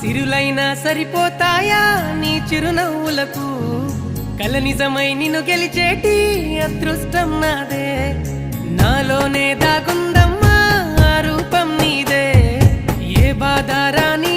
సిరులైనా సరిపోతాయా నీ చిరునవ్వులకు కల నిజమై నిన్ను గెలిచేటి అదృష్టం నాదే నాలోనే దాగుందమ్మా ఆ రూపం నీదే ఏ బాధ రాని